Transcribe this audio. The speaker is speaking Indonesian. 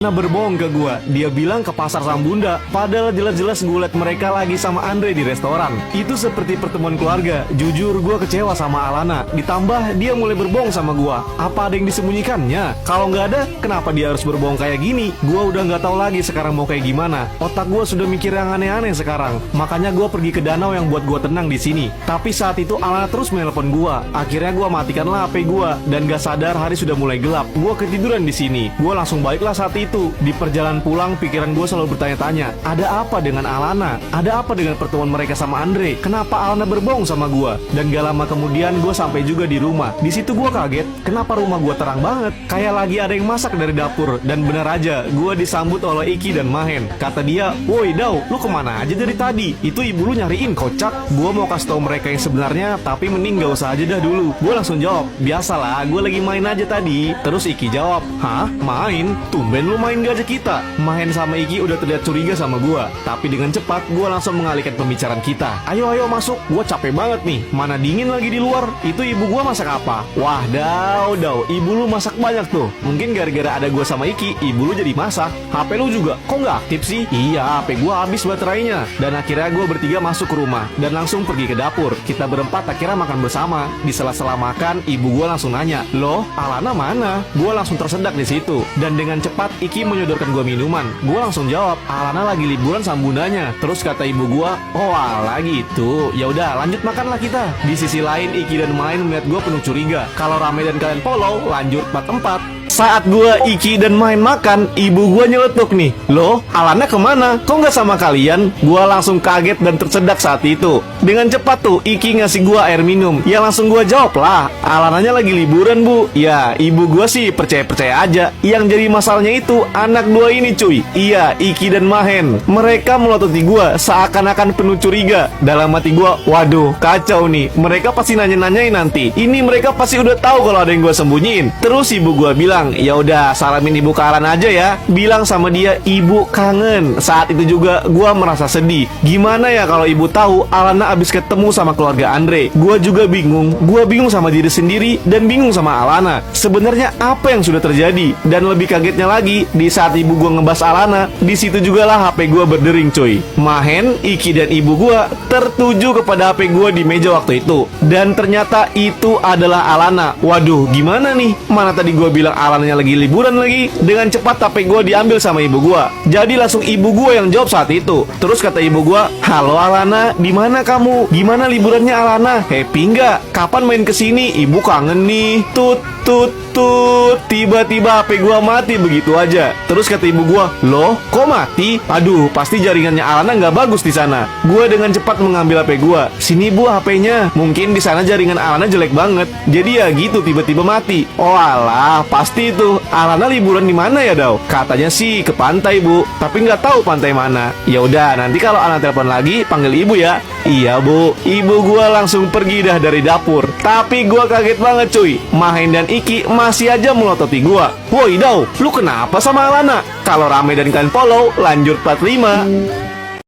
Nah, berbohong ke gua. Dia bilang ke pasar sang bunda, padahal jelas-jelas gue liat mereka lagi sama Andre di restoran. Itu seperti pertemuan keluarga. Jujur gua kecewa sama Alana. Ditambah dia mulai berbohong sama gua. Apa ada yang disembunyikannya? Kalau nggak ada, kenapa dia harus berbohong kayak gini? Gua udah nggak tahu lagi sekarang mau kayak gimana. Otak gua sudah mikir yang aneh-aneh sekarang. Makanya gua pergi ke danau yang buat gua tenang di sini. Tapi saat itu Alana terus menelpon gua. Akhirnya gua matikanlah HP gua dan gak sadar hari sudah mulai gelap. Gua ketiduran di sini. Gua langsung baliklah saat itu. Di perjalanan pulang, pikiran gue selalu bertanya-tanya, ada apa dengan Alana? Ada apa dengan pertemuan mereka sama Andre? Kenapa Alana berbohong sama gue? Dan gak lama kemudian gue sampai juga di rumah. Di situ gue kaget, kenapa rumah gue terang banget? Kayak lagi ada yang masak dari dapur. Dan benar aja, gue disambut oleh Iki dan Mahen. Kata dia, "Woi Dau, lu kemana aja dari tadi? Itu ibu lu nyariin, kocak." Gue mau kasih tau mereka yang sebenarnya, tapi mending gak usah aja dah dulu. Gue langsung jawab, "Biasalah, gue lagi main aja tadi." Terus Iki jawab, "Hah? Main? Tumben lu main gak aja kita." Mahen sama Iki udah terlihat curiga sama gua. Tapi dengan cepat gua langsung mengalihkan pembicaraan kita. Ayo masuk, gua capek banget nih. Mana dingin lagi di luar. Itu ibu gua masak apa? Wah Dau, ibu lu masak banyak tuh. Mungkin gara-gara ada gua sama Iki, ibu lu jadi masak. HP lu juga, kok nggak aktif sih? Iya, HP gua habis baterainya. Dan akhirnya gua bertiga masuk ke rumah dan langsung pergi ke dapur. Kita berempat akhirnya makan bersama. Di sela-sela makan, ibu gua langsung nanya, "Loh, Alana mana?" Gua langsung tersedak di situ. Dan dengan cepat Iki menyodorkan gua minuman. Gue langsung jawab, "Alana lagi liburan sama bundanya." Terus kata ibu gue, "Oh alah gitu. Ya udah lanjut makanlah kita." Di sisi lain Iki dan Main melihat gue penuh curiga. Kalau rame dan kalian follow, lanjut part 4. Saat gue, Iki dan Main makan, ibu gue nyeletuk nih, "Loh, Alana kemana? Kok nggak sama kalian?" Gue langsung kaget dan tersedak saat itu. Dengan cepat tuh Iki ngasih gue air minum. Ya langsung gue jawab lah, "Alananya lagi liburan bu." Ya ibu gue sih percaya-percaya aja. Yang jadi masalahnya itu anak dua ini cuy. Iya, Iki dan Mahen. Mereka melototi gue seakan-akan penuh curiga. Dalam hati gue, waduh kacau nih. Mereka pasti nanya-nanyain nanti. Ini mereka pasti udah tahu kalau ada yang gue sembunyiin. Terus ibu gue bilang, "Ya udah salamin ibu ke Alana aja ya. Bilang sama dia ibu kangen." Saat itu juga gua merasa sedih. Gimana ya kalau ibu tahu Alana abis ketemu sama keluarga Andre? Gua juga bingung. Gua bingung sama diri sendiri dan bingung sama Alana. Sebenarnya apa yang sudah terjadi? Dan lebih kagetnya lagi, di saat ibu gua ngebahas Alana, di situ juga lah HP gua berdering cuy. Mahen, Iki dan ibu gua tertuju kepada HP gua di meja waktu itu. Dan ternyata itu adalah Alana. Waduh, gimana nih? Mana tadi gua bilang Alananya lagi liburan lagi. Dengan cepat HP gue diambil sama ibu gue. Jadi langsung ibu gue yang jawab saat itu. Terus kata ibu gue, "Halo Alana, di mana kamu? Gimana liburannya Alana? Happy nggak? Kapan main kesini? Ibu kangen nih." Tut. Tiba-tiba HP gue mati begitu aja. Terus kata ibu gue, "Loh, kok mati? Aduh, pasti jaringannya Alana nggak bagus di sana." Gue dengan cepat mengambil HP gue. "Sini bu HP-nya. Mungkin di sana jaringan Alana jelek banget. Jadi ya gitu tiba-tiba mati." "Oh alah, pasti itu. Alana liburan di mana ya Dau?" "Katanya sih ke pantai bu, tapi nggak tahu pantai mana." "Ya udah, nanti kalau Alana telepon lagi panggil ibu ya." "Iya bu." Ibu gue langsung pergi dah dari dapur. Tapi gue kaget banget cuy. Mahen dan Iki masih aja melototi gue. "Woi Dau, lu kenapa sama Alana?" Kalau rame dan kalian follow, lanjut part 5.